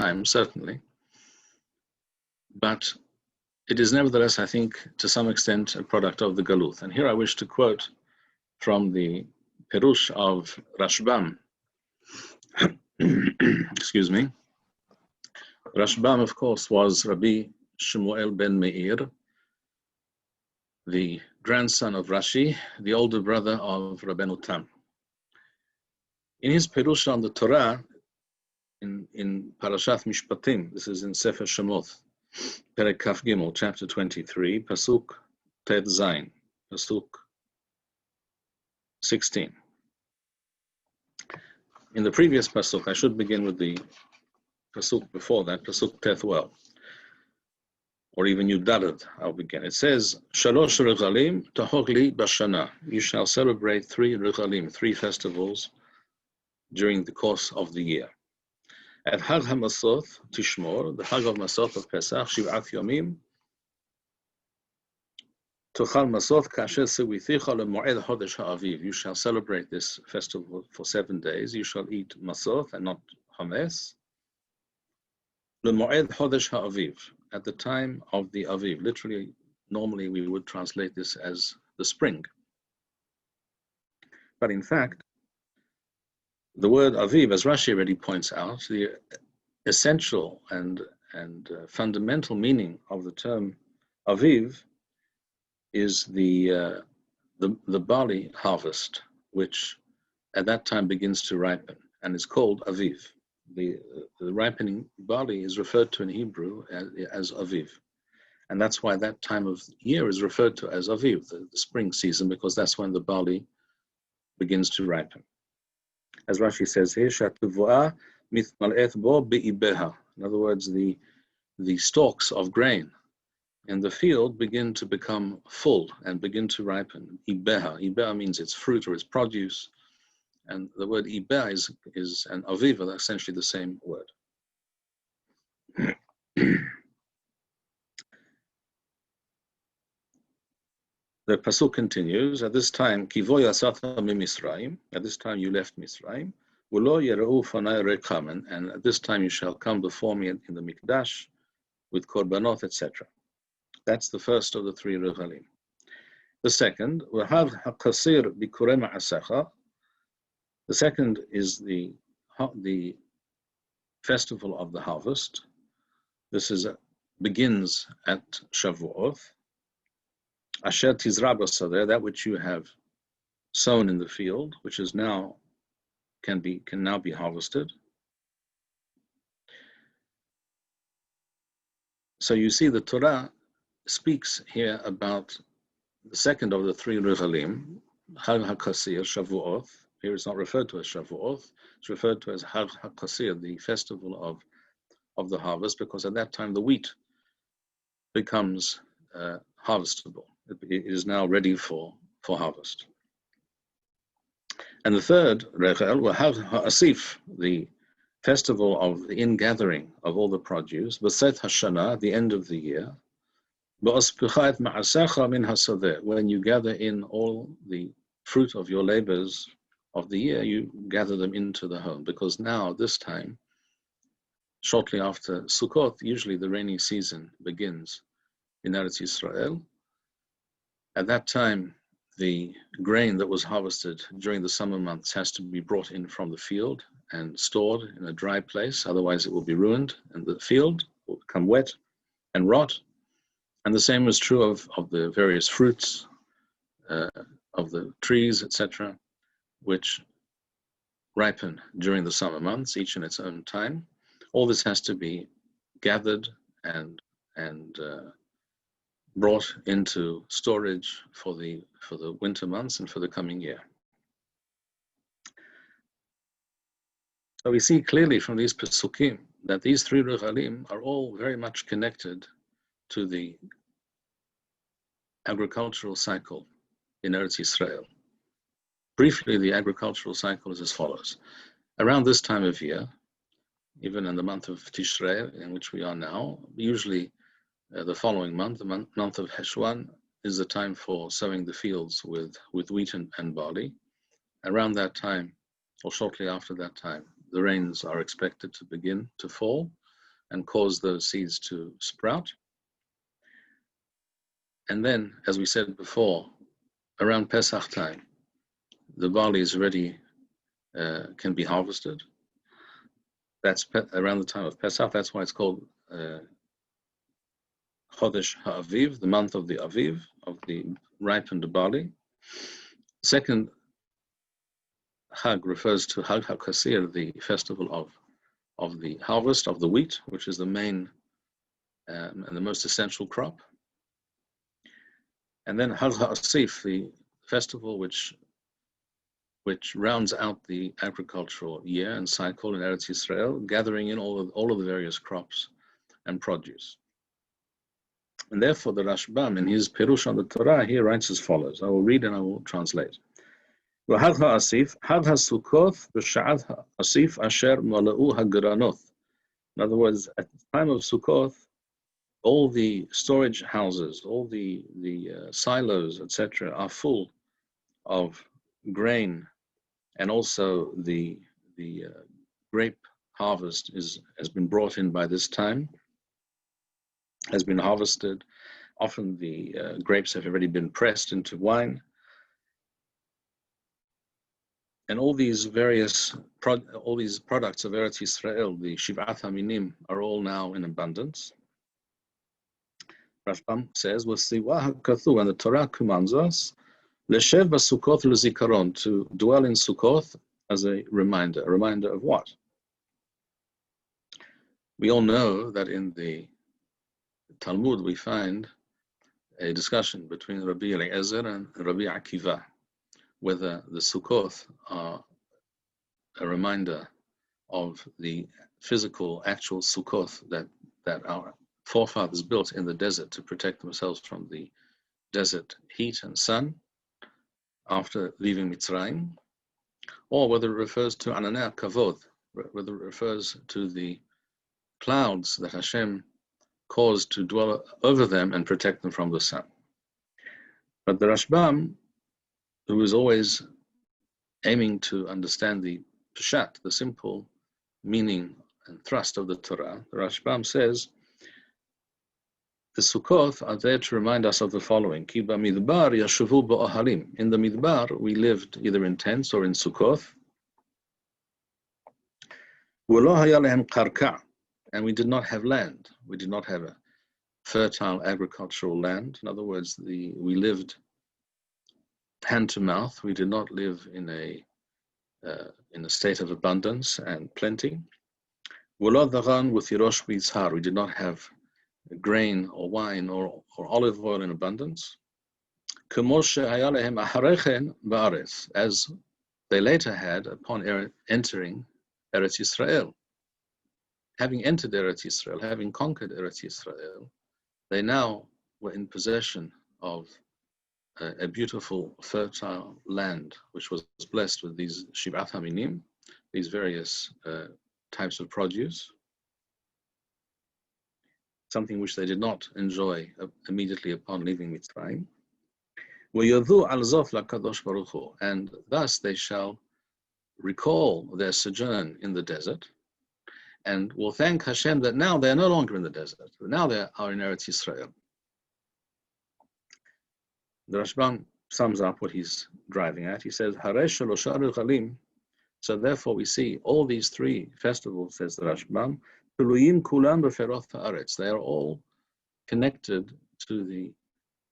time, certainly. But it is nevertheless, I think, to some extent, a product of the Galut. And here I wish to quote from the Perush of Rashbam. Excuse me. Rashbam, of course, was Rabbi Shmuel ben Meir, the grandson of Rashi, the older brother of Rabbeinu Tam. In his Perush on the Torah, in Parashat Mishpatim, this is in Sefer Shemoth, Perek Kaf Gimel, chapter 23, Pasuk Tet Zayin, Pasuk 16. In the previous Pasuk, I should begin with the Pasuk before that, Pasuk Tet Well, or even Yudared, I'll begin. It says, Shalosh Regalim Tahogli Bashana. You shall celebrate 3 Regalim, 3 festivals during the course of the year. At Hag HaMasoth Tishmor, the Hag of Masoth of Pesach, Shiv'at Yomim, Tochal Masoth Kasher Sewithicha LeMoed Chodesh HaAviv. You shall celebrate this festival for 7 days. You shall eat Masoth and not Hames. LeMoed Chodesh HaAviv, at the time of the Aviv. Literally, normally we would translate this as the spring. But in fact, the word Aviv, as Rashi already points out, the essential and fundamental meaning of the term Aviv is the barley harvest, which at that time begins to ripen and is called Aviv. The ripening barley is referred to in Hebrew as Aviv. And that's why that time of year is referred to as Aviv, the spring season, because that's when the barley begins to ripen. As Rashi says here, Shatuvoah mitmal'eth bo be'ibeha. In other words, the stalks of grain in the field begin to become full and begin to ripen. Ibeha. Ibeha means its fruit or its produce. And the word Ibeha is and Aviv are essentially the same word. The pasuk continues, at this time, Kivo yasata mimisraim, at this time you left Misraim, Ulo yereu fanai rekam, and at this time you shall come before me in the Mikdash with korbanot, etc. That's the first of the 3 regalim. The second, Wahav hakasir bikure ma'asecha. The second is the festival of the harvest. This begins at Shavuot. Asher tizra b'sadeh, that which you have sown in the field, which is now can now be harvested. So you see, the Torah speaks here about the second of the 3 regalim, Hag HaKasir, Shavuot. Here it's not referred to as Shavuot; it's referred to as Hag HaKasir, the festival of the harvest, because at that time the wheat becomes harvestable. It is now ready for harvest. And the third regel, Wahav HaAsif, the festival of the ingathering of all the produce, B'set Hashana, the end of the year, B'ospichat Ma'asecha min hasadeh, when you gather in all the fruit of your labors of the year, you gather them into the home, because now, this time, shortly after Sukkot, usually the rainy season begins in Eretz Yisrael. At that time, the grain that was harvested during the summer months has to be brought in from the field and stored in a dry place, otherwise it will be ruined, and the field will become wet and rot. And the same is true of the various fruits, of the trees, etc., which ripen during the summer months, each in its own time. All this has to be gathered and brought into storage for the winter months and for the coming year. So we see clearly from these Pesukim that these 3 regalim are all very much connected to the agricultural cycle in Eretz Yisrael. Briefly, the agricultural cycle is as follows. Around this time of year, even in the month of Tishrei, in which we are now, usually the following month, the month of Heshwan, is the time for sowing the fields with wheat and barley. Around that time, or shortly after that time, the rains are expected to begin to fall. and cause those seeds to sprout. And then, as we said before, around Pesach time, the barley is ready, can be harvested. That's around the time of Pesach. That's why it's called Chodesh HaAviv, the month of the Aviv, of the ripened barley. Second Hag refers to Hag HaKasir, the festival of the harvest of the wheat, which is the main and the most essential crop. And then Hag HaAsif, the festival which rounds out the agricultural year and cycle in Eretz Yisrael, gathering in all of the various crops and produce. And therefore, the Rashbam, in his Perush on the Torah, he writes as follows. I will read and I will translate. Hag HaAsif, Hag HaSukkot, B'sha'at HaAsif, Asher Mala'u HaGranoth. In other words, at the time of Sukkot, all the storage houses, all the silos, etc., are full of grain, and also the grape harvest has been brought in by this time, has been harvested. Often the grapes have already been pressed into wine. And all these various products of Eretz Yisrael, the Shivat HaMinim, are all now in abundance. Rashbam says, "V'siwa hakathu," and the Torah commands us, "Leshev b'Sukkot l'zikaron," to dwell in Sukkot as a reminder. A reminder of what? We all know that in the Talmud we find a discussion between Rabbi Eliezer and Rabbi Akiva, whether the Sukkot are a reminder of the physical, actual Sukkot that our forefathers built in the desert to protect themselves from the desert heat and sun after leaving Mitzrayim, or whether it refers to Ananei Kavod, whether it refers to the clouds that Hashem caused to dwell over them and protect them from the sun. But the Rashbam, who is always aiming to understand the Peshat, the simple meaning and thrust of the Torah, the Rashbam says, the Sukkot are there to remind us of the following. Ki b'midbar yashuvu ba'ohalim. In the Midbar, we lived either in tents or in Sukkot. V'lo haya lehem karka, and we did not have land. We did not have a fertile agricultural land. In other words, we lived hand to mouth. We did not live in a state of abundance and plenty. V'lo dagan v'thirosh v'yitzhar. We did not have grain or wine or olive oil in abundance, as they later had upon entering Eretz Yisrael. Having entered Eretz Yisrael, having conquered Eretz Yisrael, they now were in possession of a beautiful, fertile land, which was blessed with these Shivat HaMinim, these various types of produce, something which they did not enjoy immediately upon leaving Mitzrayim. And thus they shall recall their sojourn in the desert and will thank Hashem that now they are no longer in the desert, now they are in Eretz Yisrael. The Rashbam sums up what he's driving at. He says, so therefore we see all these three festivals, says the Rashbam, they are all connected to the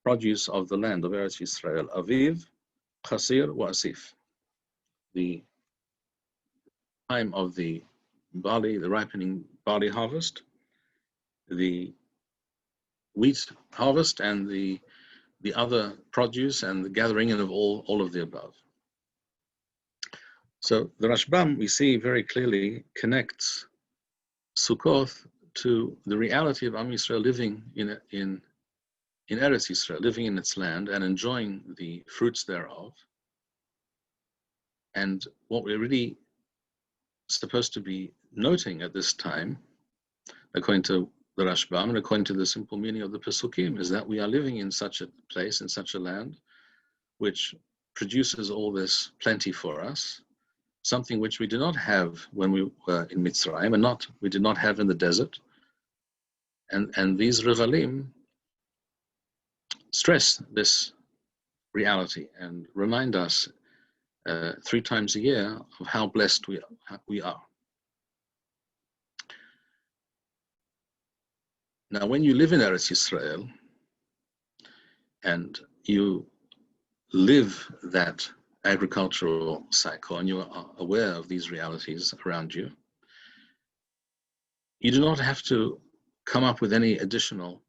produce of the land of Eretz Yisrael. Aviv, Chasir, Asif. The time of the barley, the ripening barley harvest, the wheat harvest, and the other produce, and the gathering in of all of the above. So the Rashbam, we see very clearly, connects Sukkot to the reality of Am Yisrael living in Eretz Yisrael, living in its land and enjoying the fruits thereof. And what we're really supposed to be noting at this time, according to the Rashbam and according to the simple meaning of the Pesukim, is that we are living in such a place, in such a land, which produces all this plenty for us, something which we did not have when we were in Mitzrayim, and we did not have in the desert, And these regalim stress this reality and remind us 3 times a year of how blessed we are. Now, when you live in Eretz Yisrael and you live that agricultural cycle and you are aware of these realities around you, you do not have to come up with any additional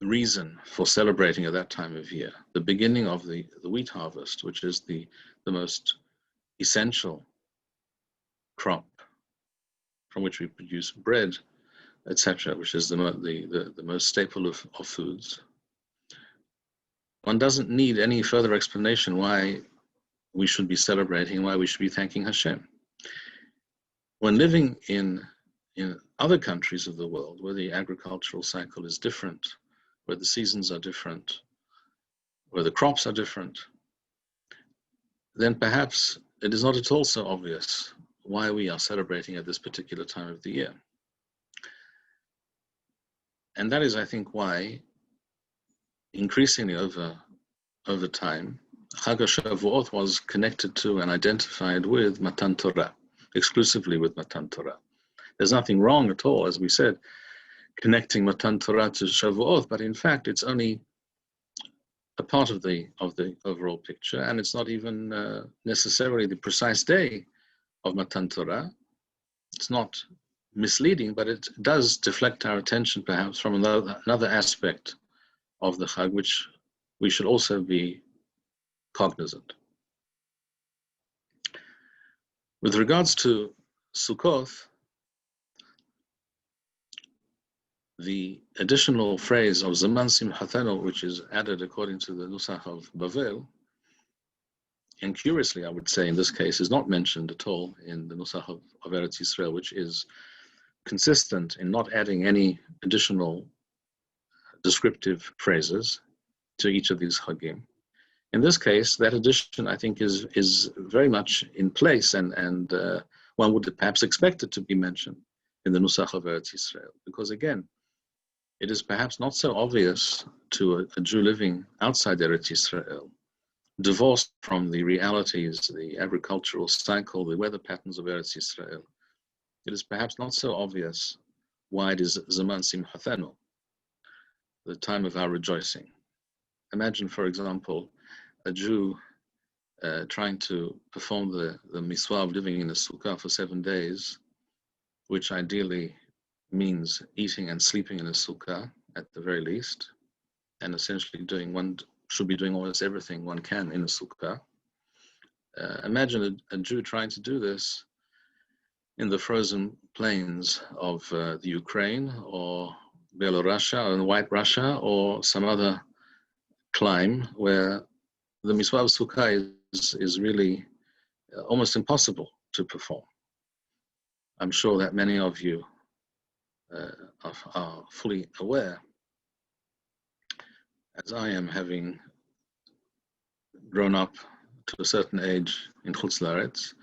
reason for celebrating at that time of year. The beginning of the wheat harvest, which is the most essential crop from which we produce bread, etc., which is the most staple of foods. One doesn't need any further explanation why we should be celebrating, why we should be thanking Hashem. When living in other countries of the world, where the agricultural cycle is different, where the seasons are different, where the crops are different, then perhaps it is not at all so obvious why we are celebrating at this particular time of the year. And that is, I think, why increasingly over time, Chag HaShavuot was connected to and identified with Matan Torah, exclusively with Matan Torah. There's nothing wrong at all, as we said, connecting Matan Torah to Shavuot, but in fact, it's only a part of the overall picture, and it's not even necessarily the precise day of Matan Torah. It's not misleading, but it does deflect our attention perhaps from another aspect of the Chag, which we should also be cognizant. With regards to Sukkot, the additional phrase of Zaman Simchatenu, which is added according to the Nusach of Bavel, and curiously, I would say in this case, is not mentioned at all in the Nusach of Eretz Yisrael, which is consistent in not adding any additional descriptive phrases to each of these Chagim. In this case, that addition, I think, is very much in place, and one would perhaps expect it to be mentioned in the Nusach of Eretz Yisrael, because again, it is perhaps not so obvious to a Jew living outside Eretz Yisrael, divorced from the realities, the agricultural cycle, the weather patterns of Eretz Yisrael. It is perhaps not so obvious why it is Zaman Simchatenu, the time of our rejoicing. Imagine, for example, a Jew trying to perform the mitzvah of living in a sukkah for 7 days, which ideally means eating and sleeping in a sukkah at the very least, and essentially should be doing almost everything one can in a sukkah. Imagine a Jew trying to do this in the frozen plains of the Ukraine or Belarus or White Russia or some other clime where the mitzvah of sukkah is really almost impossible to perform. I'm sure that many of you are fully aware, as I am, having grown up to a certain age in Chutz La'aretz,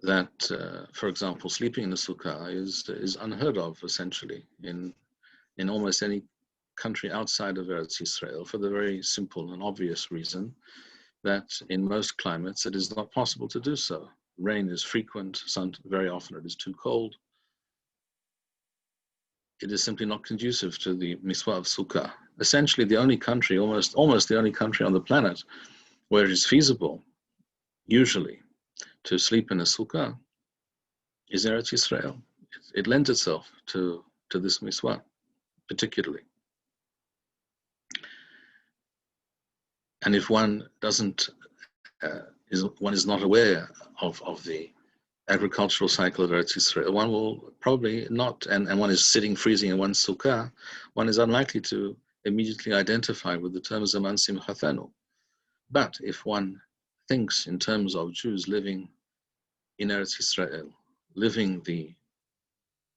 that, for example, sleeping in a sukkah is unheard of, essentially, in almost any country outside of Eretz Yisrael, for the very simple and obvious reason that in most climates it is not possible to do so. Rain is frequent, very often it is too cold. It is simply not conducive to the mitzvah of sukkah. Essentially, the only country, almost the only country on the planet where it is feasible, usually, to sleep in a sukkah is Eretz Yisrael. It lends itself to this mitzvah, particularly. And if one doesn't, one is not aware of the agricultural cycle of Eretz Yisrael, one will probably not, and one is sitting freezing in one's sukkah, one is unlikely to immediately identify with the term Zaman Simchatenu. But if one thinks in terms of Jews living in Eretz Yisrael, living the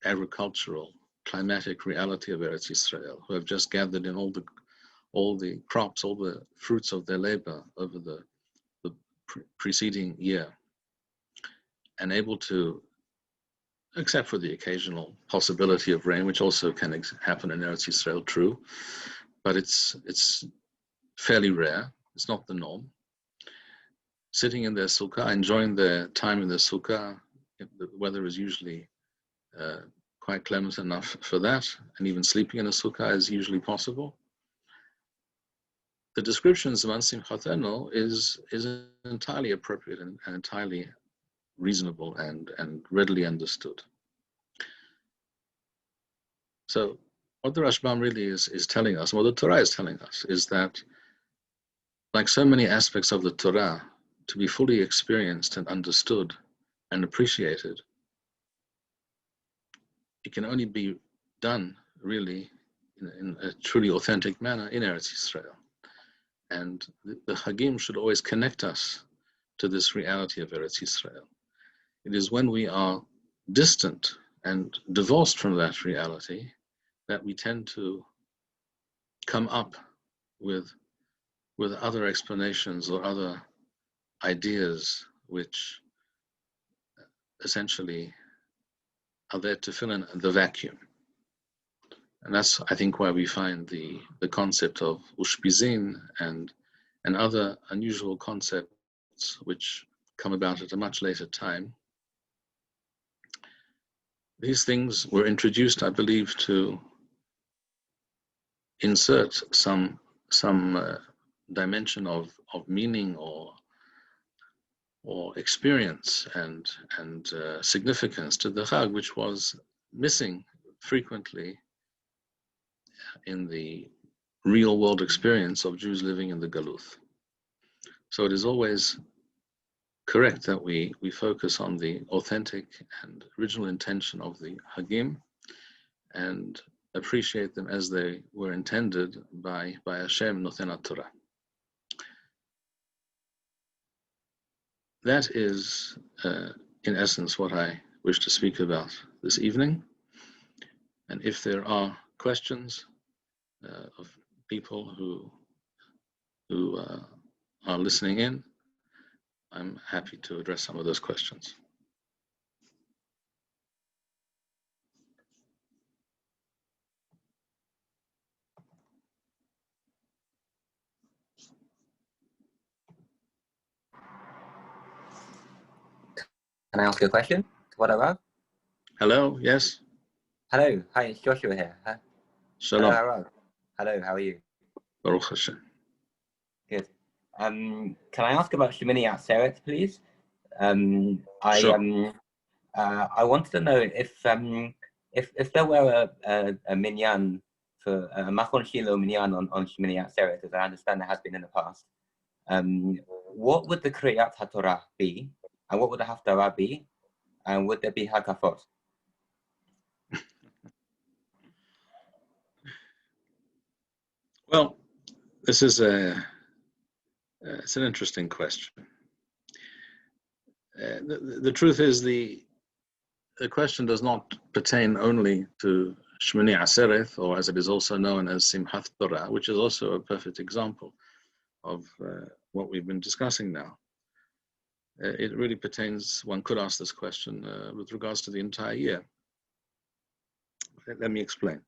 agricultural, climatic reality of Eretz Yisrael, who have just gathered in all the crops, all the fruits of their labor over the preceding year, and able to except for the occasional possibility of rain, which also can happen in Eretz Yisrael, true, but it's fairly rare. It's not the norm. Sitting in their sukkah, enjoying their time in the sukkah, the weather is usually quite clement enough for that, and even sleeping in a sukkah is usually possible. The descriptions of Simchatenu is entirely appropriate and entirely reasonable and readily understood. So what the Rashbam really is telling us, what the Torah is telling us, is that like so many aspects of the Torah, to be fully experienced and understood and appreciated, it can only be done really in a truly authentic manner in Eretz Yisrael. And the Hagim should always connect us to this reality of Eretz Yisrael. It is when we are distant and divorced from that reality that we tend to come up with other explanations or other ideas which essentially are there to fill in the vacuum. And that's, I think, why we find the concept of ushpizin and other unusual concepts which come about at a much later time. These things were introduced, I believe, to insert some dimension of meaning or experience and significance to the Chag, which was missing frequently in the real world experience of Jews living in the Galut. So it is always correct that we focus on the authentic and original intention of the Hagim and appreciate them as they were intended by Hashem Noten Torah. That is, in essence, what I wish to speak about this evening. And if there are questions of people who are listening in, I'm happy to address some of those questions. Can I ask you a question? What about? Hello, yes? Hello, hi, it's Joshua here. Shalom. Hello, how are you? Baruch Hashem. Good. Can I ask about Shemini Atzeret, please? Sure. I wanted to know if there were a minyan for a Machon Shilo minyan on Shemini Atzeret, as I understand there has been in the past. What would the Kriyat HaTorah be, and what would the Haftarah be, and would there be Hakafot? Well, this is it's an interesting question. The truth is the question does not pertain only to Shemini Atzeret, or as it is also known as Simchat Torah, which is also a perfect example of what we've been discussing now. It really pertains, one could ask this question with regards to the entire year. Let me explain.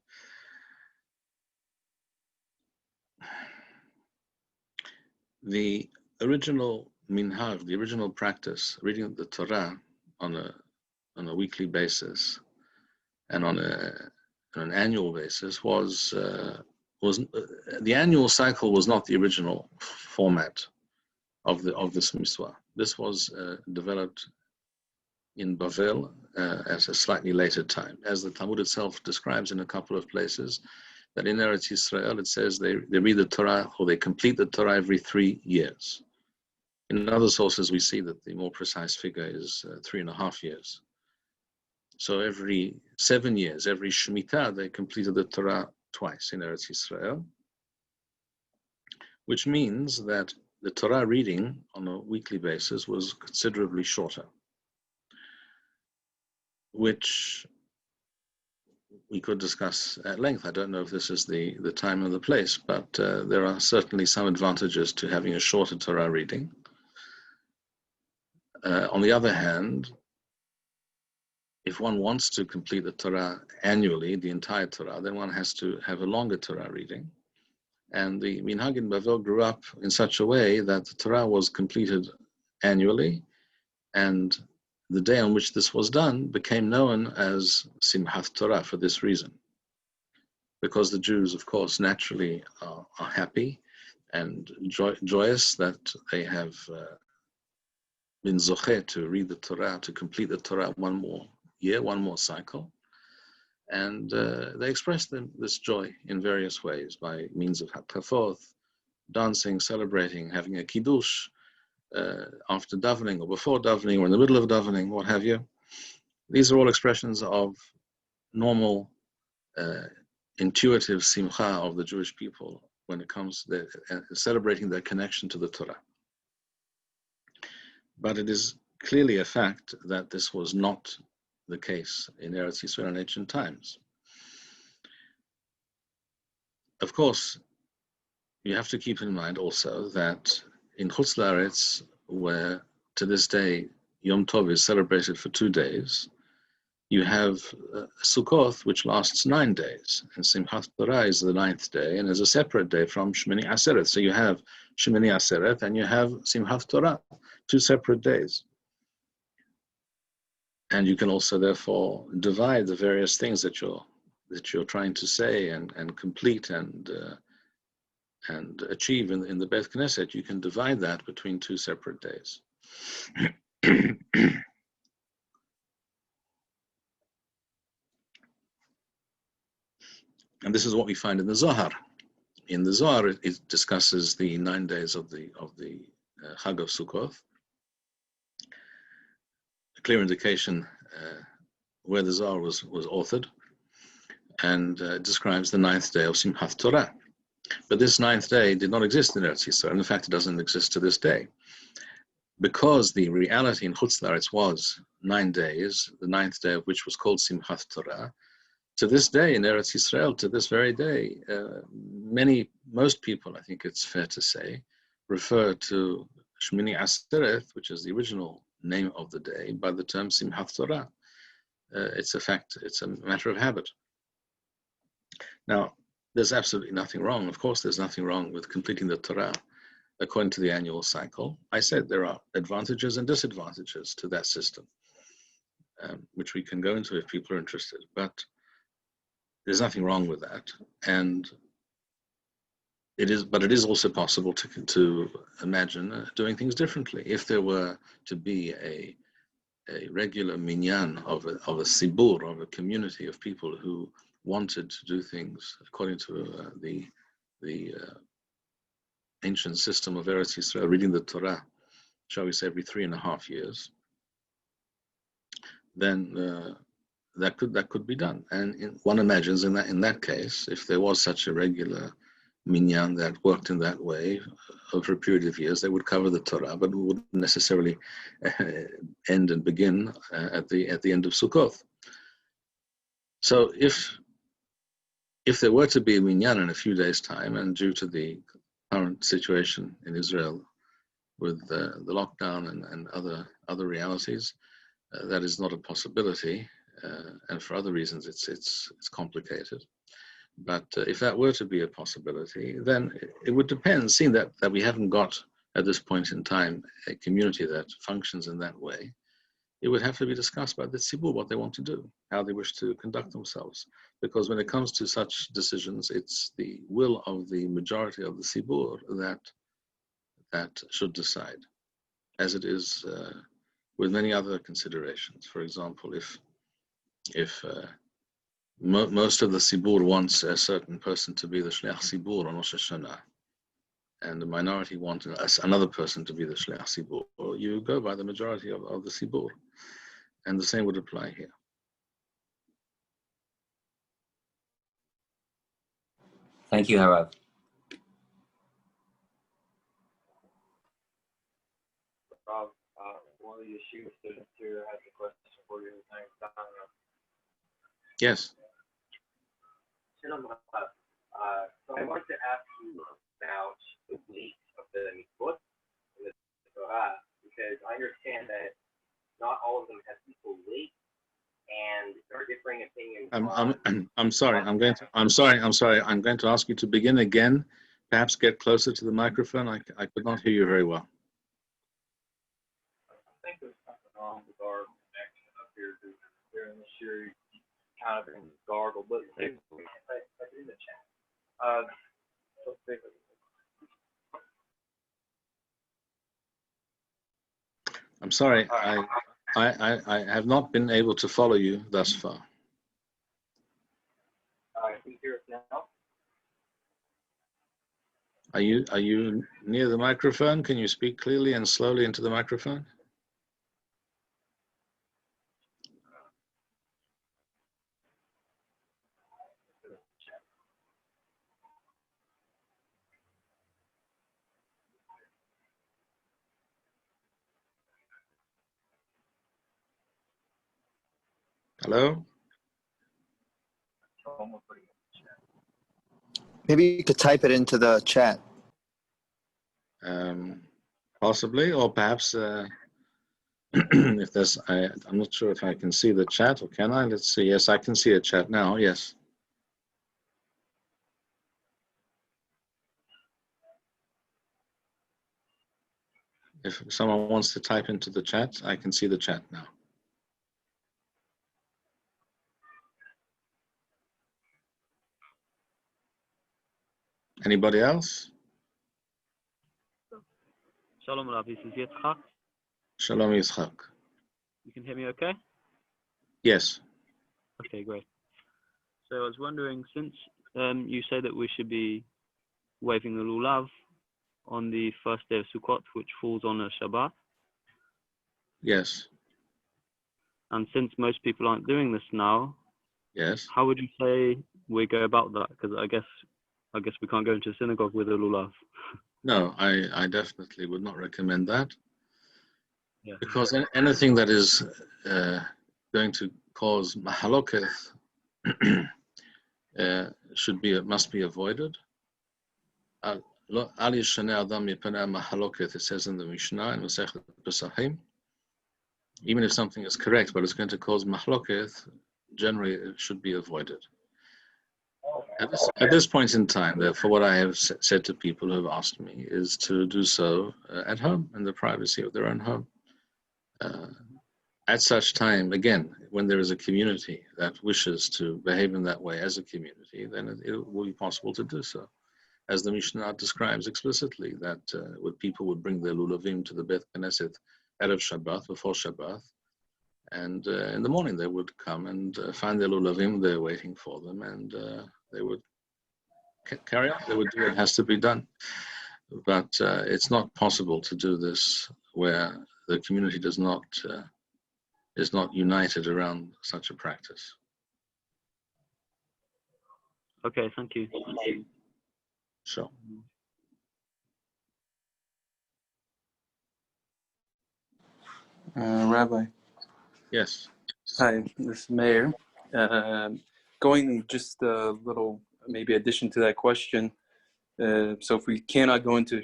The original minhag, the original practice, reading the Torah on a weekly basis and on an annual basis was the annual cycle was not the original format of this mitzvah. This was developed in Bavel at a slightly later time, as the Talmud itself describes in a couple of places. That in Eretz Yisrael, it says they read the Torah or they complete the Torah every 3 years. In other sources, we see that the more precise figure is 3.5 years. So every 7 years, every Shemitah, they completed the Torah twice in Eretz Yisrael, which means that the Torah reading on a weekly basis was considerably shorter, which we could discuss at length. I don't know if this is the time and the place, but there are certainly some advantages to having a shorter Torah reading. On the other hand, if one wants to complete the Torah annually, the entire Torah, then one has to have a longer Torah reading. And the Minhag in Bavel grew up in such a way that the Torah was completed annually, and the day on which this was done became known as Simchat Torah for this reason. Because the Jews, of course, naturally are happy and joyous that they have been zocheh to read the Torah, to complete the Torah one more year, one more cycle. And they express this joy in various ways by means of hatkafot, dancing, celebrating, having a kiddush after davening or before davening or in the middle of davening, what have you. These are all expressions of normal, intuitive simcha of the Jewish people when it comes to celebrating their connection to the Torah. But it is clearly a fact that this was not the case in Eretz Yisrael in ancient times. Of course, you have to keep in mind also that in Chutz La'aretz, where to this day Yom Tov is celebrated for 2 days, you have Sukkot, which lasts 9 days, and Simchat Torah is the 9th day, and is a separate day from Shemini Aseret. So you have Shemini Aseret and you have Simchat Torah, 2 separate days. And you can also therefore divide the various things that you're trying to say and complete and achieve in the Beit Knesset. You can divide that between 2 separate days. And this is what we find in the Zohar. In the Zohar, it discusses the 9 days of the Chag of Sukkot. A clear indication where the Zohar was authored, and describes the 9th day of Simchat Torah. But this 9th day did not exist in Eretz Yisrael. In fact, it doesn't exist to this day. Because the reality in Chutz La'aretz was 9 days, the 9th day of which was called Simchat Torah, to this day in Eretz Yisrael, to this very day, most people, I think it's fair to say, refer to Shmini Aseret, which is the original name of the day, by the term Simchat Torah. It's a fact, it's a matter of habit. Now, there's absolutely nothing wrong. Of course, there's nothing wrong with completing the Torah according to the annual cycle. I said there are advantages and disadvantages to that system, which we can go into if people are interested. But there's nothing wrong with that, and it is also possible to imagine doing things differently. If there were to be a regular minyan of a sibur, of a community of people who wanted to do things according to the ancient system of Eretz Yisrael, reading the Torah, shall we say, every 3.5 years, then that could be done. And one imagines in that case, if there was such a regular minyan that worked in that way over a period of years, they would cover the Torah, but wouldn't necessarily end and begin at the end of Sukkot. So if there were to be a minyan in a few days' time, and due to the current situation in Israel with the lockdown and other realities, that is not a possibility. And for other reasons, it's complicated. But if that were to be a possibility, then it would depend, seeing that we haven't got, at this point in time, a community that functions in that way. It would have to be discussed by the tzibur, what they want to do, how they wish to conduct themselves. Because when it comes to such decisions, it's the will of the majority of the tzibur that should decide, as it is with many other considerations. For example, if most of the Sibur wants a certain person to be the Shliach Sibur on Rosh Hashanah, and the minority want another person to be the Shliach Sibur, you go by the majority of the Sibur. And the same would apply here. Thank you, Harav. One of the yeshiva students here has a question for you. Yes. So I wanted to ask you about the weight of the mitzvot in the Torah, because I understand that not all of them have equal weight, and there are differing opinions. I'm sorry. I'm going to ask you to begin again. Perhaps get closer to the microphone. I could not hear you very well. I think there's something wrong with our connection up here during the series. Kind of in gargle, but in the chat. I'm sorry. I have not been able to follow you thus far. Can you hear us now? Are you near the microphone? Can you speak clearly and slowly into the microphone? Hello? Maybe you could type it into the chat. Possibly, or perhaps if there's, I'm not sure if I can see the chat, or can I? Let's see. Yes, I can see a chat now. Yes. If someone wants to type into the chat, I can see the chat now. Anybody else? Shalom, Rav. This is Yitzchak. Shalom Yitzchak. You can hear me okay? Yes. Okay, great. So I was wondering, since you say that we should be waving the lulav on the first day of Sukkot, which falls on a Shabbat, Yes. and since most people aren't doing this now, Yes. how would you say we go about that? Because I guess we can't go into a synagogue with a lulav. No, I definitely would not recommend that. Yeah. Because anything that is going to cause mahaloketh must be avoided. It says in the Mishnah in Masechet Pesachim, even if something is correct, but it's going to cause mahaloketh, generally it should be avoided. At this point in time, therefore, what I have said to people who have asked me is to do so at home, in the privacy of their own home. At such time, again, when there is a community that wishes to behave in that way as a community, then it will be possible to do so. As the Mishnah describes explicitly, that people would bring their lulavim to the Beth Knesset Erev Shabbat, before Shabbat, and in the morning they would come and find their lulavim there waiting for them, and they would carry on. They would do what has to be done. But it's not possible to do this where the community is not united around such a practice. Okay, thank you. Sure. Rabbi. Yes. Hi, this is Mayor. Going just a little, maybe addition to that question. So if we cannot go into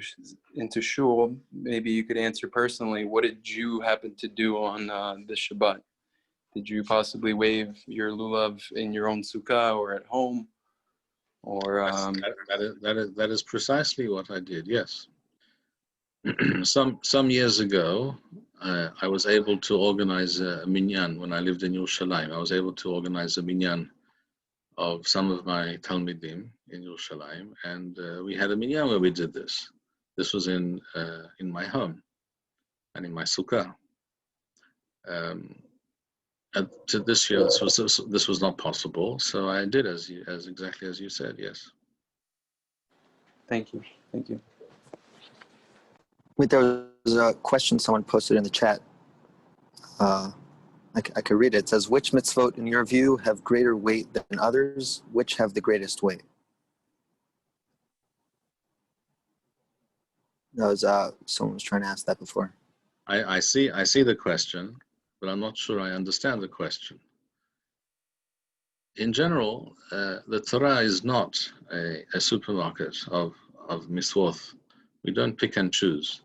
shul, maybe you could answer personally. What did you happen to do on this Shabbat? Did you possibly wave your lulav in your own sukkah or at home? Or that is precisely what I did. Yes. Some years ago, I was able to organize a minyan when I lived in Yerushalayim. I was able to organize a minyan of some of my talmidim in Yerushalayim, and we had a minyan where we did this. This was in my home and in my sukkah. To this year, this was not possible, so I did as exactly as you said. Yes. Thank you. Wait, there was a question someone posted in the chat. I could read it. It says, which mitzvot, in your view, have greater weight than others? Which have the greatest weight? That was someone was trying to ask that before. I see the question, but I'm not sure I understand the question. In general, the Torah is not a supermarket of mitzvot. We don't pick and choose.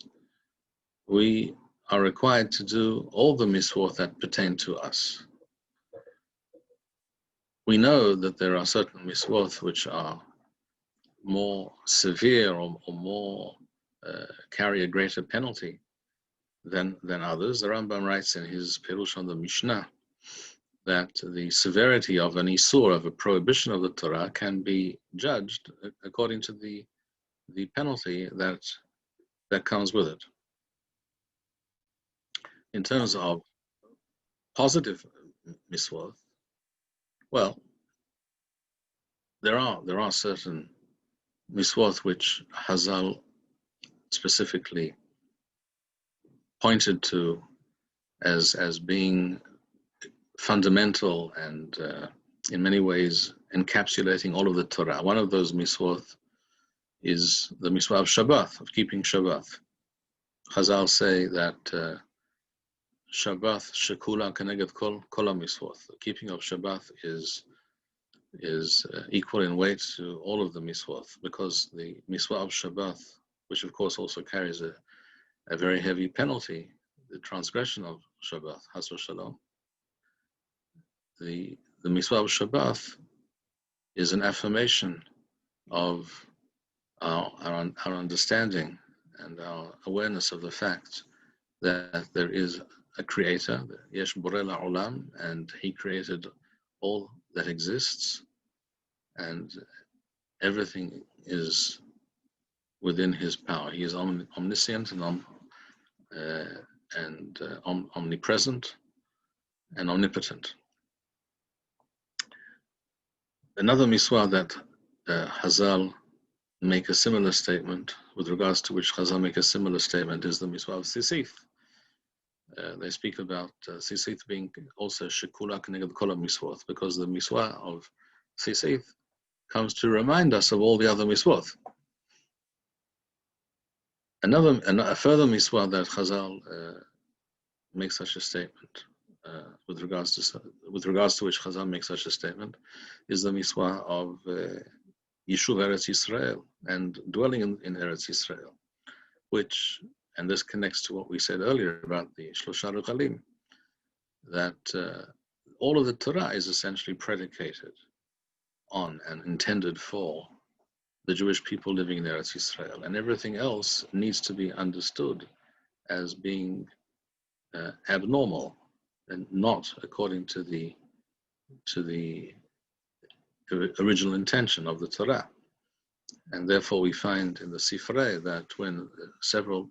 We are required to do all the mitzvot that pertain to us. we know that there are certain miswot which are more severe or more carry a greater penalty than others. The Rambam writes in his Perush on the Mishnah that the severity of an isur, of a prohibition of the Torah, can be judged according to the penalty that comes with it. In terms of positive miswot, well, there are certain miswot which Hazal specifically pointed to as being fundamental and in many ways encapsulating all of the Torah. One of those miswot is the miswah of Shabbat, of keeping Shabbat. Chazal say that Shabbat shekula keneged kol miswot. The keeping of Shabbat is equal in weight to all of the miswot, because the miswah of Shabbat, which of course also carries a very heavy penalty, the transgression of Shabbat, Has v'Shalom. The miswah of Shabbat is an affirmation of our understanding and our awareness of the fact that there is a creator, Yesh Borei La'olam, and he created all that exists, and everything is within his power. He is omniscient and omnipresent and omnipotent. Another miswah that Hazal make a similar statement, with regards to which Hazal make a similar statement, is the miswah of Sisith. They speak about Sisith being also shekula keneged kol miswot, because the miswah of Sisith comes to remind us of all the other miswot. A further miswah that Chazal makes such a statement, with regards to which Chazal makes such a statement, is the miswah of Yishuv Eretz Yisrael, and dwelling in Eretz Yisrael, which, and this connects to what we said earlier about the Shlosha Regalim, that all of the Torah is essentially predicated on and intended for the Jewish people living in Eretz Yisrael, and everything else needs to be understood as being abnormal and not according to the original intention of the Torah. And therefore we find in the Sifrei that when several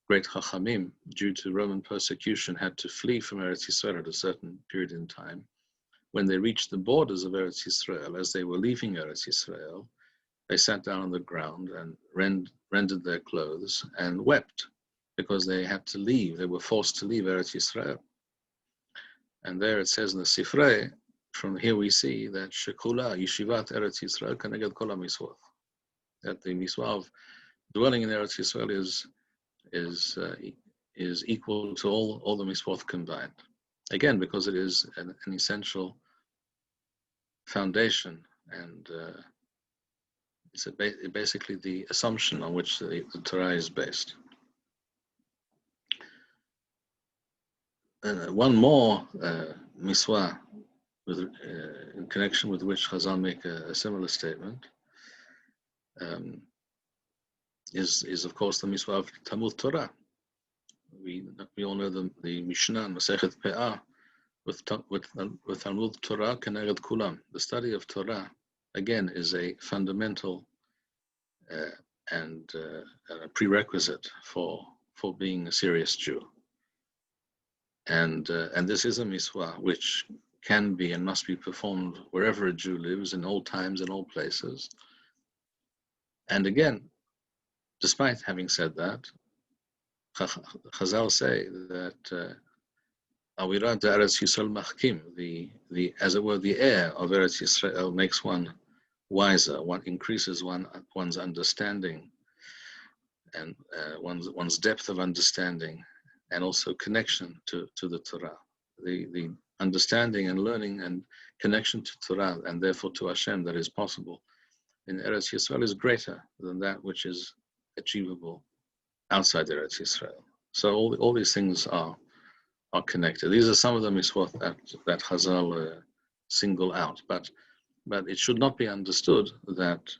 great Chachamim, due to Roman persecution, had to flee from Eretz Yisrael at a certain period in time, when they reached the borders of Eretz Yisrael, as they were leaving Eretz Yisrael, they sat down on the ground and rendered their clothes and wept, because they had to leave. They were forced to leave Eretz Yisrael. And there it says in the Sifrei, from here we see that Shekula, Yeshivat Eretz Yisrael, Keneged Kol HaMiswot, that the miswah of dwelling in Eretz Yisrael is equal to all the miswot combined. Again, because it is an essential foundation, and it's basically the assumption on which the Torah is based. One more miswah in connection with which Chazal make a similar statement is of course the miswah of Talmud Torah. We all know the Mishnah and Masechet Pe'ah with Talmud Torah Keneged Kulam. The study of Torah again is a fundamental and a prerequisite for being a serious Jew. And this is a miswah which can be and must be performed wherever a Jew lives, in all times, in all places. And again, despite having said that, Chazal say that Avirat Eretz Yisrael Machkim, the as it were, the air of Eretz Yisrael makes one wiser, one increases one's understanding and one's depth of understanding, and also connection to the Torah. The understanding and learning and connection to Torah, and therefore to Hashem, that is possible in Eretz Yisrael is greater than that which is achievable outside Eretz Yisrael. So all these things are connected. These are some of the miswot that Chazal single out. But it should not be understood that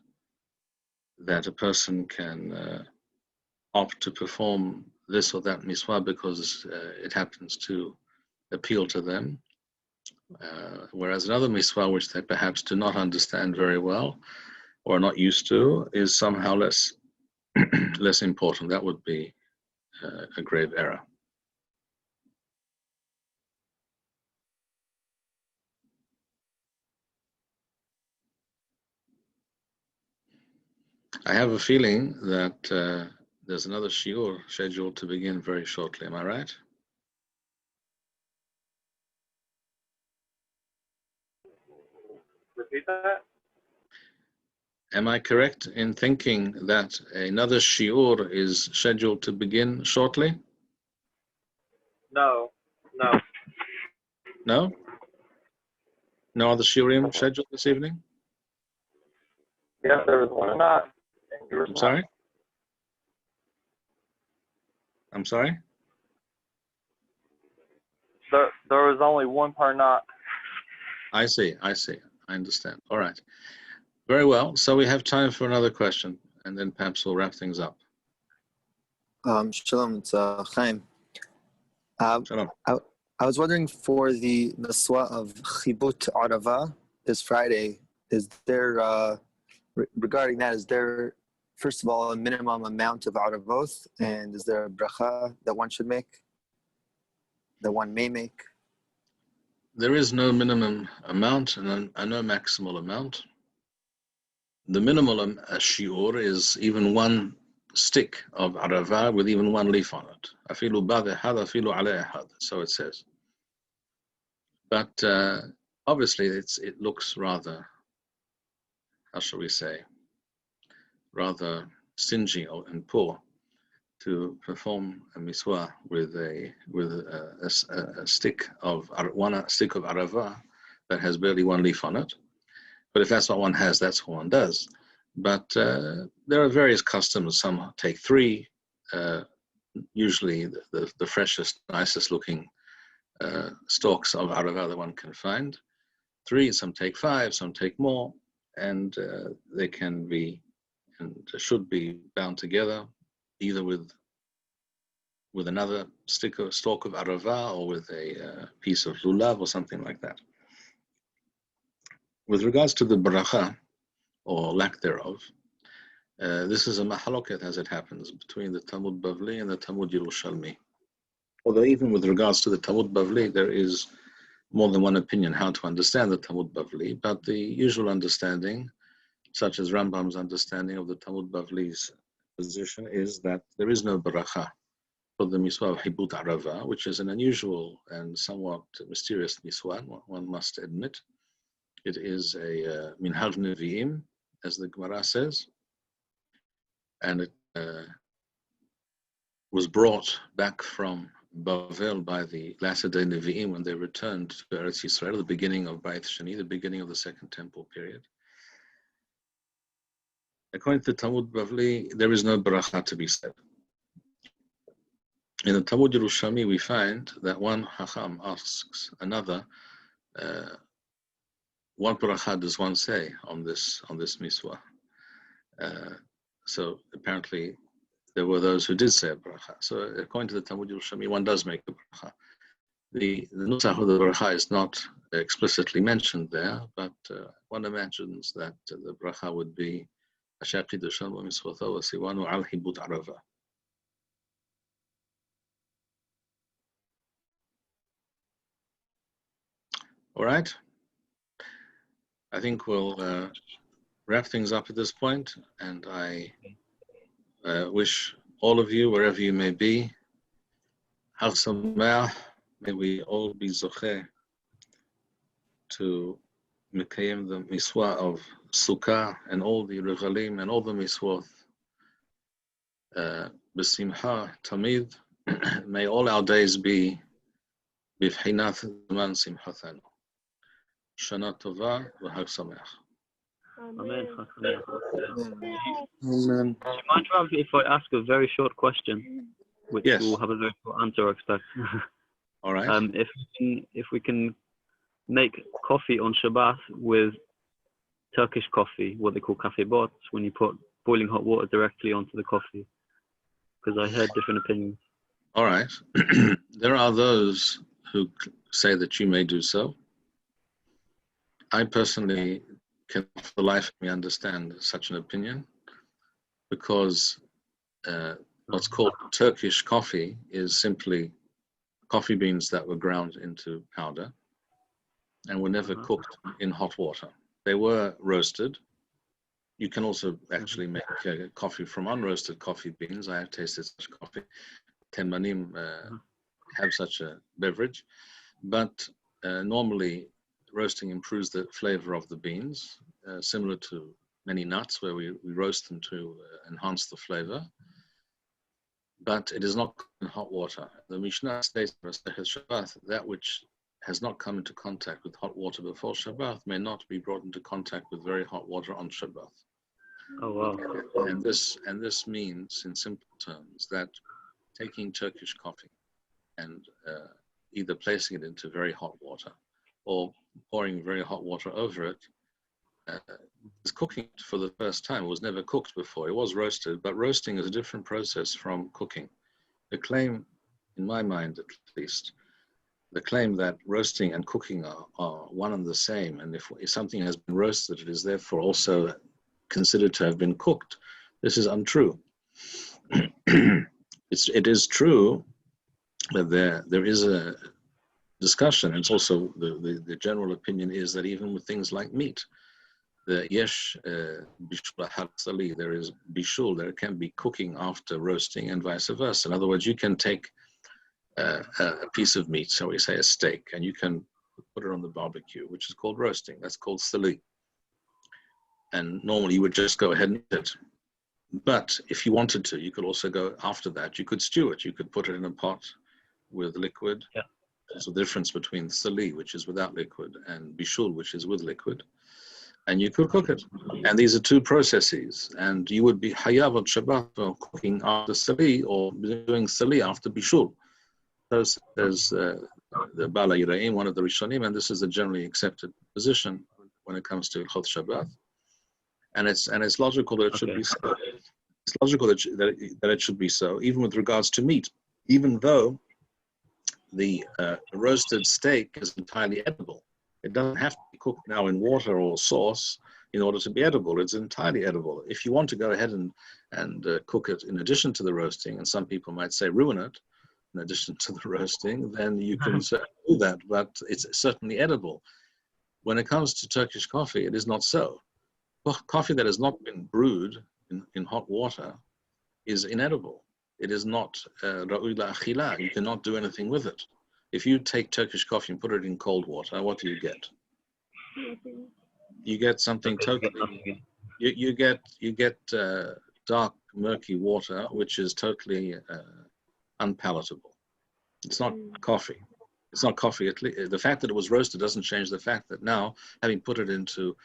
a person can opt to perform this or that mitzvah because it happens to appeal to them, whereas another mitzvah which they perhaps do not understand very well or are not used to is somehow less less important. That would be a grave error. I have a feeling that there's another shiur scheduled to begin very shortly. Am I right? Repeat that? Am I correct in thinking that another shiur is scheduled to begin shortly? No. No? No other shiurim scheduled this evening? Yeah, there was one not. I'm sorry? I'm sorry? There was only one per not. I see. I understand. All right. Very well. So we have time for another question, and then perhaps we'll wrap things up. Shalom, it's Hayim. Shalom. I was wondering for the Naswa of Chibut Arava this Friday, is there, regarding that, is there, first of all, a minimum amount of Aravoth, and is there a bracha that one should make, that one may make? There is no minimum amount and no maximal amount. The minimal shiur is even one stick of arava with even one leaf on it. Afilu ba'd ehad, afilu alei ehad, so it says. But obviously it looks rather, how shall we say, rather stingy and poor to perform a mitzvah with a stick of arava that has barely one leaf on it. But if that's what one has, that's what one does. But there are various customs. Some take 3, usually the freshest, nicest looking stalks of arava that one can find. 3, some take 5, some take more, and they can be and should be bound together, either with another stalk of arava or with a piece of lulav or something like that. With regards to the bracha, or lack thereof, this is a mahaloket as it happens between the Talmud Bavli and the Talmud Yerushalmi. Although even with regards to the Talmud Bavli, there is more than one opinion how to understand the Talmud Bavli, but the usual understanding, such as Rambam's understanding of the Talmud Bavli's position, is that there is no bracha for the mitzvah of Hibut Arava, which is an unusual and somewhat mysterious mitzvah, one must admit. It is a minhag nevi'im, as the Gemara says, and it was brought back from Bavel by the latter-day Nevi'im when they returned to Eretz Yisrael, the beginning of Beit Shani, the beginning of the Second Temple period. According to Talmud Bavli, there is no bracha to be said. In the Talmud Yerushalmi, we find that one Hacham asks another, what bracha does one say on this mitzvah? So apparently there were those who did say a bracha. So according to the Talmud Yerushalmi, one does make a bracha. The nusach of the bracha is not explicitly mentioned there, but one imagines that the bracha would be Asher Kiddushanu Mitzvoto V'Siwanu Al Hibut Arava. All right. I think we'll wrap things up at this point, and I wish all of you, wherever you may be, Chag Sameach. May we all be zocheh to mekayem the mitzvah of Sukkah and all the regalim and all the mitzvot b'simcha tamid. May all our days be b'vchinat zman simchatenu. Shana tova v'Chag Sameach. Amen. Amen. Do you mind, Rav, if I ask a very short question, which Yes. will have a very short answer, I expect? All right. If we can make coffee on Shabbat with Turkish coffee, what they call cafe bots, when you put boiling hot water directly onto the coffee? Because I heard different opinions. All right. There are those who say that you may do so. I personally can, for the life of me, understand such an opinion, because what's called Turkish coffee is simply coffee beans that were ground into powder and were never cooked in hot water. They were roasted. You can also actually make coffee from unroasted coffee beans. I have tasted such coffee. Tenmanim have such a beverage, but normally roasting improves the flavor of the beans, similar to many nuts where we roast them to enhance the flavor. But it is not in hot water. The Mishnah states that which has not come into contact with hot water before Shabbat may not be brought into contact with very hot water on Shabbat. Oh wow! And this means, in simple terms, that taking Turkish coffee and either placing it into very hot water or pouring very hot water over it is cooking it for the first time. It was never cooked before. It was roasted, but roasting is a different process from cooking. The claim, in my mind at least, the claim that roasting and cooking are one and the same, and if something has been roasted, it is therefore also considered to have been cooked. This is untrue. It is true that there is a discussion, and it's also the general opinion is that even with things like meat, the yesh bishul hatzali, there is bishul, there can be cooking after roasting and vice versa. In other words, you can take a piece of meat, so we say a steak, and you can put it on the barbecue, which is called roasting. That's called sali. And normally you would just go ahead and eat it. But if you wanted to, you could also go after that. You could stew it. You could put it in a pot with liquid. Yeah. There's a difference between sali, which is without liquid, and bishul, which is with liquid. And you could cook it. And these are two processes. And you would be hayav on Shabbat for cooking after sali or doing sali after bishul. There's the Bala Yiraim, one of the Rishonim, and this is a generally accepted position when it comes to Chot Shabbat. And it's logical that it should be so. It's logical that it should be so, even with regards to meat, even though the roasted steak is entirely edible. It doesn't have to be cooked now in water or sauce in order to be edible. It's entirely edible. If you want to go ahead and cook it in addition to the roasting, and some people might say ruin it in addition to the roasting, then you can certainly do that, but it's certainly edible. When it comes to Turkish coffee, it is not so. Coffee that has not been brewed in hot water is inedible. It is not ra'ui la'achila. You cannot do anything with it. If you take Turkish coffee and put it in cold water, what do you get? You get something totally. You get dark, murky water, which is totally unpalatable. It's not coffee. It's not coffee. The fact that it was roasted doesn't change the fact that now, having put it into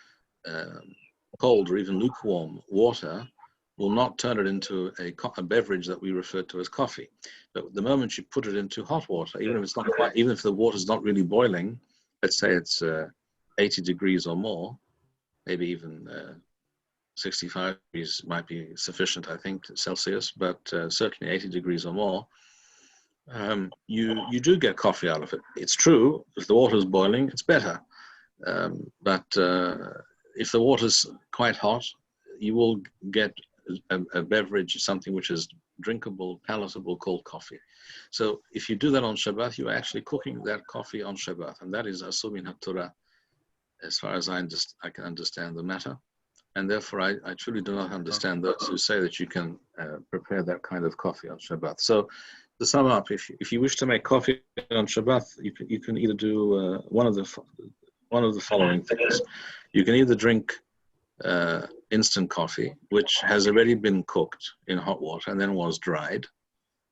cold or even lukewarm water, will not turn it into a beverage that we refer to as coffee. But the moment you put it into hot water, even if the water is not really boiling, let's say it's 80 degrees or more, maybe even 65 degrees might be sufficient, I think, Celsius, but certainly 80 degrees or more, you do get coffee out of it. It's true, if the water is boiling, it's better. But if the water's quite hot, you will get a beverage, something which is drinkable, palatable, called coffee. So if you do that on Shabbat, you're actually cooking that coffee on Shabbat, and that is asur min haTorah, as far as I can understand the matter. And therefore, I truly do not understand those who say that you can prepare that kind of coffee on Shabbat. So to sum up, if you wish to make coffee on Shabbat, you can either do one of the following things. You can either drink instant coffee, which has already been cooked in hot water and then was dried.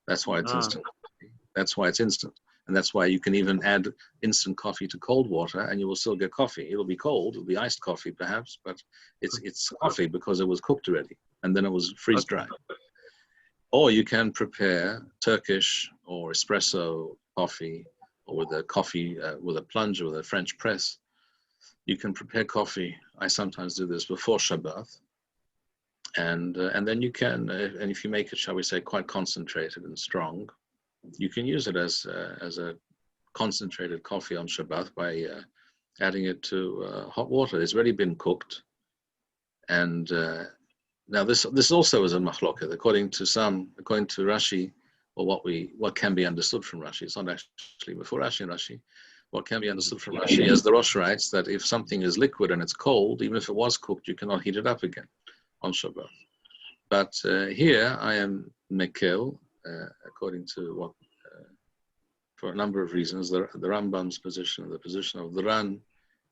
That's why it's instant coffee. That's why it's instant. And that's why you can even add instant coffee to cold water and you will still get coffee. It'll be cold, it'll be iced coffee perhaps, but it's coffee because it was cooked already and then it was freeze-dried. Or you can prepare Turkish or espresso coffee or with a coffee, with a plunger, with a French press. You can prepare coffee. I sometimes do this before Shabbat. And then you can, and if you make it, shall we say, quite concentrated and strong, you can use it as a concentrated coffee on Shabbat by adding it to hot water. It's already been cooked. And now this also is a machloket, according to Rashi, or what can be understood from Rashi. It's not actually before Rashi and Rashi. What can be understood from Rashi, as the Rosh writes, that if something is liquid and it's cold, even if it was cooked, you cannot heat it up again on Shabbat. But here I am mekel, according to what, for a number of reasons, the Rambam's position, the position of the Ran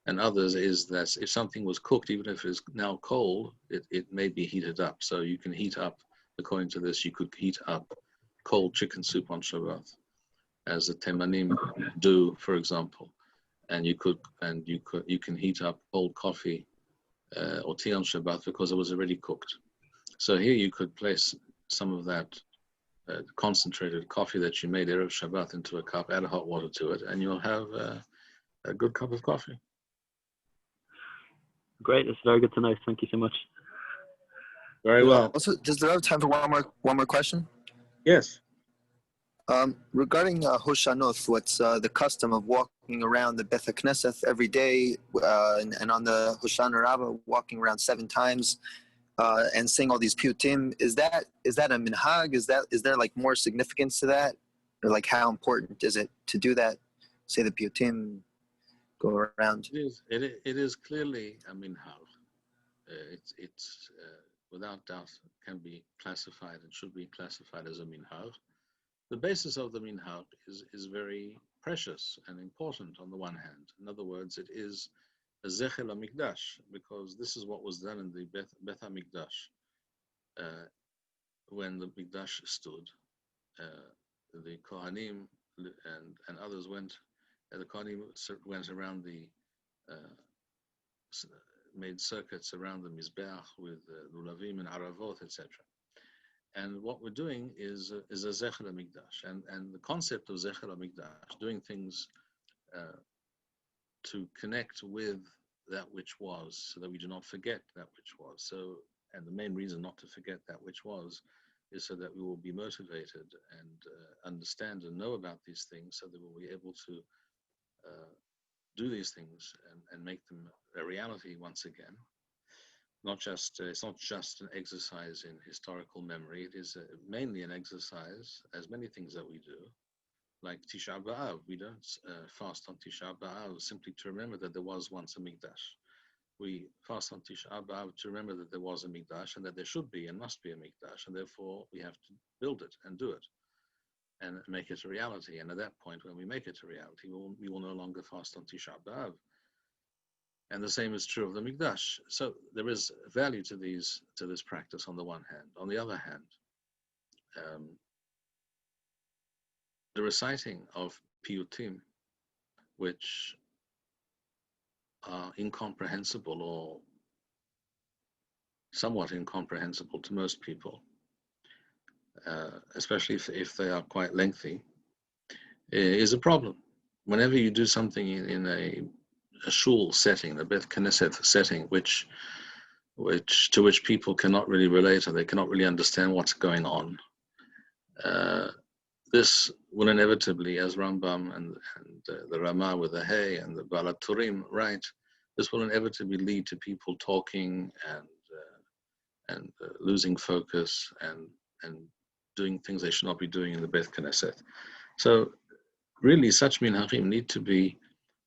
and others, is that if something was cooked, even if it's now cold, it may be heated up. So you can heat up, according to this, you could heat up cold chicken soup on Shabbat, as the Temanim do, for example. And you can heat up cold coffee or tea on Shabbat because it was already cooked. So here you could place some of that concentrated coffee that you made Erev Shabbat into a cup, add hot water to it, and you'll have a good cup of coffee. Great, that's very good to know. Thank you so much. Very well. Also, does there have time for one more question? Yes. Regarding Hoshanoth, what's the custom of walking around the Beth Knesset every day, and on the Hoshana Rabbah, walking around 7 times, and saying all these piyutim? Is that a minhag? Is there like more significance to that, or like how important is it to do that? Say the piyutim, go around. It is clearly a minhag. It's without doubt can be classified and should be classified as a minhag. The basis of the minhag is very precious and important on the one hand. In other words, it is a zecher HaMikdash, because this is what was done in the Beth HaMikdash. When the Mikdash stood, the Kohanim and others went, the Kohanim went around made circuits around the Mizbeach with Lulavim and Aravot, etc. And what we're doing is a Zecher HaMikdash. And the concept of Zecher HaMikdash, doing things to connect with that which was, so that we do not forget that which was. So, and the main reason not to forget that which was is so that we will be motivated and understand and know about these things, so that we'll be able to do these things and make them a reality once again. It's not just an exercise in historical memory. It is mainly an exercise, as many things that we do, like Tisha B'Av. We don't fast on Tisha B'Av simply to remember that there was once a Mikdash. We fast on Tisha B'Av to remember that there was a Mikdash and that there should be and must be a Mikdash, and therefore we have to build it and do it and make it a reality. And at that point, when we make it a reality, we will no longer fast on Tisha B'Av. And the same is true of the Mikdash. So there is value to this practice on the one hand. On the other hand, the reciting of piyutim, which are incomprehensible or somewhat incomprehensible to most people, especially if they are quite lengthy, is a problem. Whenever you do something in a shul setting, a Beth Knesset setting, to which people cannot really relate, or they cannot really understand what's going on, this will inevitably, as Rambam and the Ramah with the Hay and the Balat Turim write, this will inevitably lead to people talking and losing focus and doing things they should not be doing in the Beth Knesset. So really, such minhagim need to be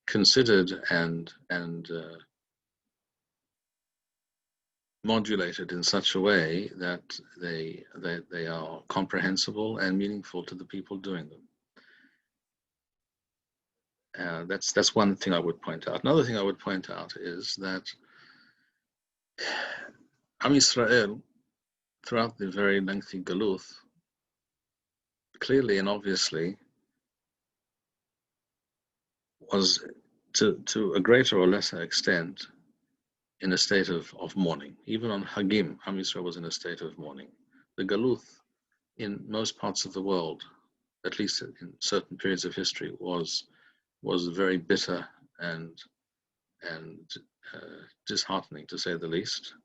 considered and modulated in such a way that they are comprehensible and meaningful to the people doing them. That's one thing I would point out. Another thing I would point out is that Am Yisrael, throughout the very lengthy Galut, clearly and obviously was to a greater or lesser extent in a state of mourning. Even on Hagim, Am Yisrael was in a state of mourning. The Galut in most parts of the world, at least in certain periods of history, was was very bitter and disheartening, to say the least.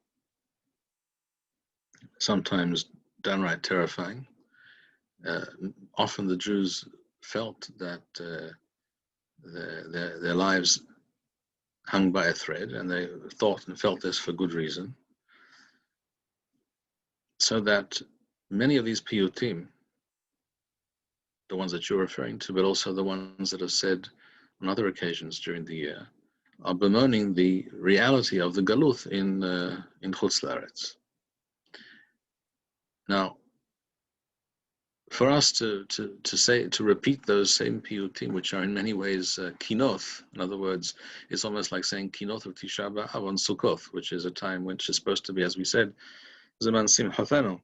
Sometimes downright terrifying. Often the Jews felt that their lives hung by a thread, and they thought and felt this for good reason. So that many of these piyutim, the ones that you're referring to, but also the ones that are said on other occasions during the year, are bemoaning the reality of the Galut in Chutz La'aretz. Now, for us to repeat those same piyutim, which are in many ways kinoth, in other words, it's almost like saying kinoth of Tisha B'Av on Sukkot, which is a time which is supposed to be, as we said, Zaman Simchatenu,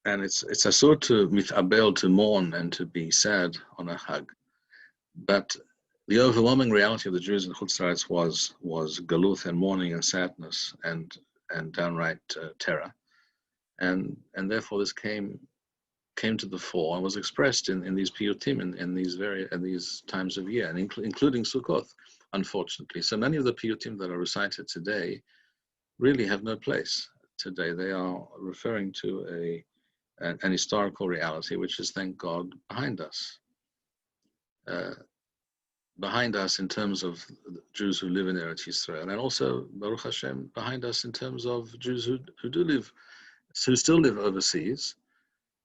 and it's asur to mitabel, to mourn and to be sad on a Hag, but the overwhelming reality of the Jews in Chutz La'aretz was galuth and mourning and sadness and downright terror, and therefore this came to the fore and was expressed in these piyutim in these times of year, and including Sukkot, unfortunately. So many of the piyutim that are recited today really have no place today. They are referring to an historical reality which is, thank God, behind us. Behind us in terms of Jews who live in Eretz Yisrael, and also, Baruch Hashem, behind us in terms of Jews who still live overseas.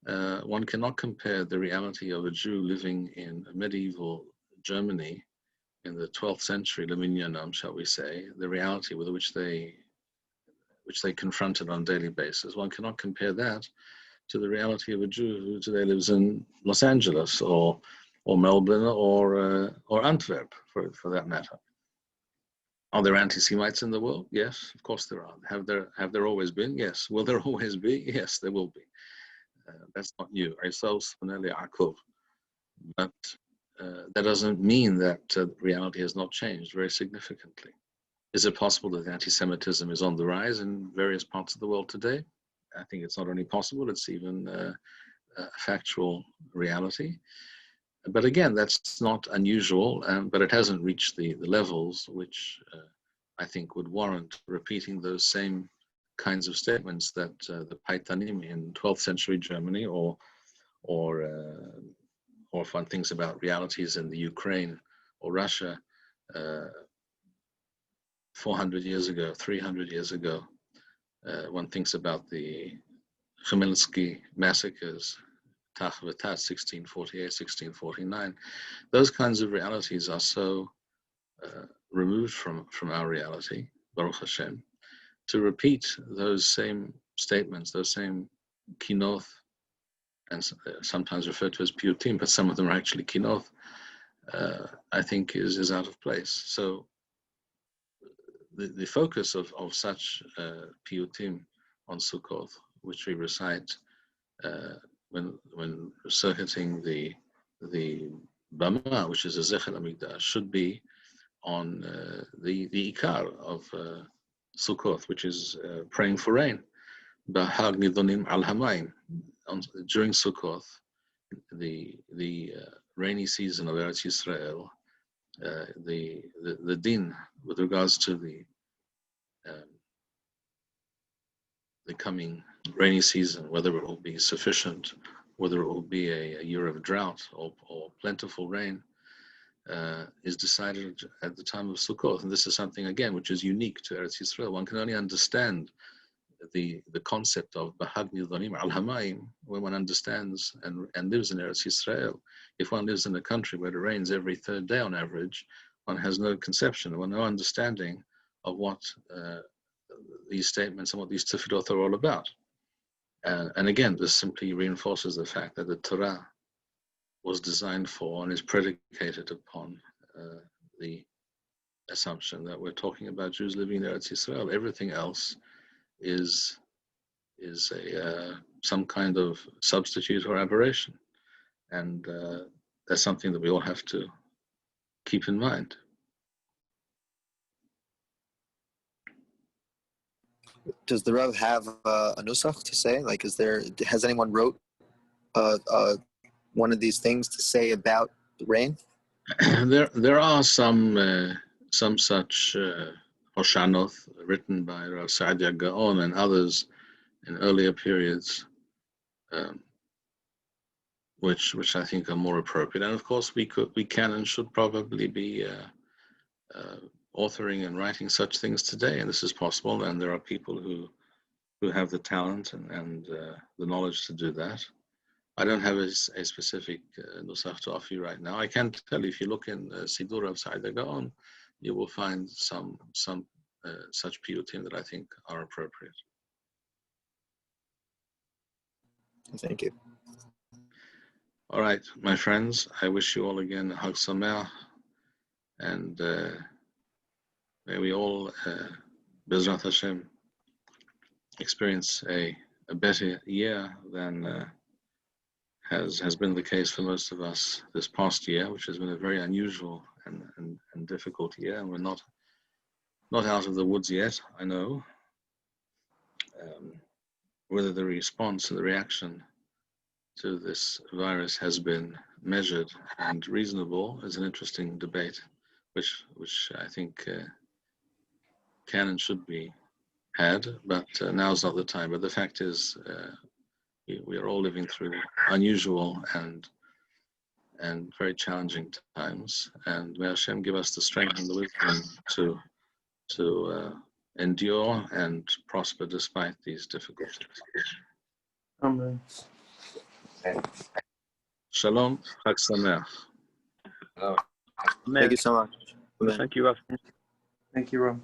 One cannot compare the reality of a Jew living in medieval Germany in the 12th century, Leminyanam, shall we say, the reality with which they confronted on a daily basis. One cannot compare that to the reality of a Jew who today lives in Los Angeles or Melbourne or Antwerp, for that matter. Are there anti-Semites in the world? Yes, of course there are. Have there always been? Yes. Will there always be? Yes, there will be. That's not new. But that doesn't mean that reality has not changed very significantly. Is it possible that anti-Semitism is on the rise in various parts of the world today? I think it's not only possible, it's even a factual reality. But again, that's not unusual, but it hasn't reached the levels which I think would warrant repeating those same kinds of statements that the Paitanim in 12th century Germany, or if one thinks about realities in the Ukraine or Russia 400 years ago, 300 years ago, one thinks about the Khmelnytsky massacres, Tach V'Tat, 1648, 1649. Those kinds of realities are so removed from our reality, Baruch Hashem, to repeat those same statements, those same kinoth, and sometimes referred to as piyutim, but some of them are actually kinoth, I think is out of place. So the focus of such piyutim on Sukkot, which we recite when circuiting the Bama, which is a Zecher Amigdash, should be on the Ikar of Sukkot, which is praying for rain. Bahag Nidonim al Hamayim. During Sukkot, the rainy season of Eretz Yisrael, the din with regards to the coming rainy season, whether it will be sufficient, whether it will be a year of drought or plentiful rain, is decided at the time of Sukkot. And this is something, again, which is unique to Eretz Yisrael. One can only understand the concept of Bahag Nidonim al Hamayim when one understands and lives in Eretz Yisrael. If one lives in a country where it rains every third day on average, one has no conception or no understanding of what these statements and what these tefillot are all about. And again, this simply reinforces the fact that the Torah was designed for and is predicated upon the assumption that we're talking about Jews living in Eretz Yisrael. Everything else is some kind of substitute or aberration, and that's something that we all have to keep in mind. Does the Rav have a nusach to say? Like, has anyone wrote one of these things to say about the rain? There are some such Hoshanoth written by Rav Saadia Gaon and others in earlier periods, which I think are more appropriate. And of course, we can and should probably be authoring and writing such things today, and this is possible. And there are people who have the talent and the knowledge to do that. I don't have a specific nusach to offer you right now. I can tell you, if you look in Sidur of Saadia Gaon, you will find some such piyutim that I think are appropriate. Thank you. All right, my friends, I wish you all again Hag Sameach, and may we all, Bezrat Hashem, experience a better year than has been the case for most of us this past year, which has been a very unusual and difficult year, and we're not out of the woods yet, I know. Whether the response and the reaction to this virus has been measured and reasonable is an interesting debate, which I think can and should be had, but now's not the time. But the fact is, we are all living through unusual and very challenging times, and may Hashem give us the strength and the wisdom to endure and prosper despite these difficulties. Amen. Shalom, Chag Sameach. Thank you so much. Thank you, Rav. Thank you, Ram.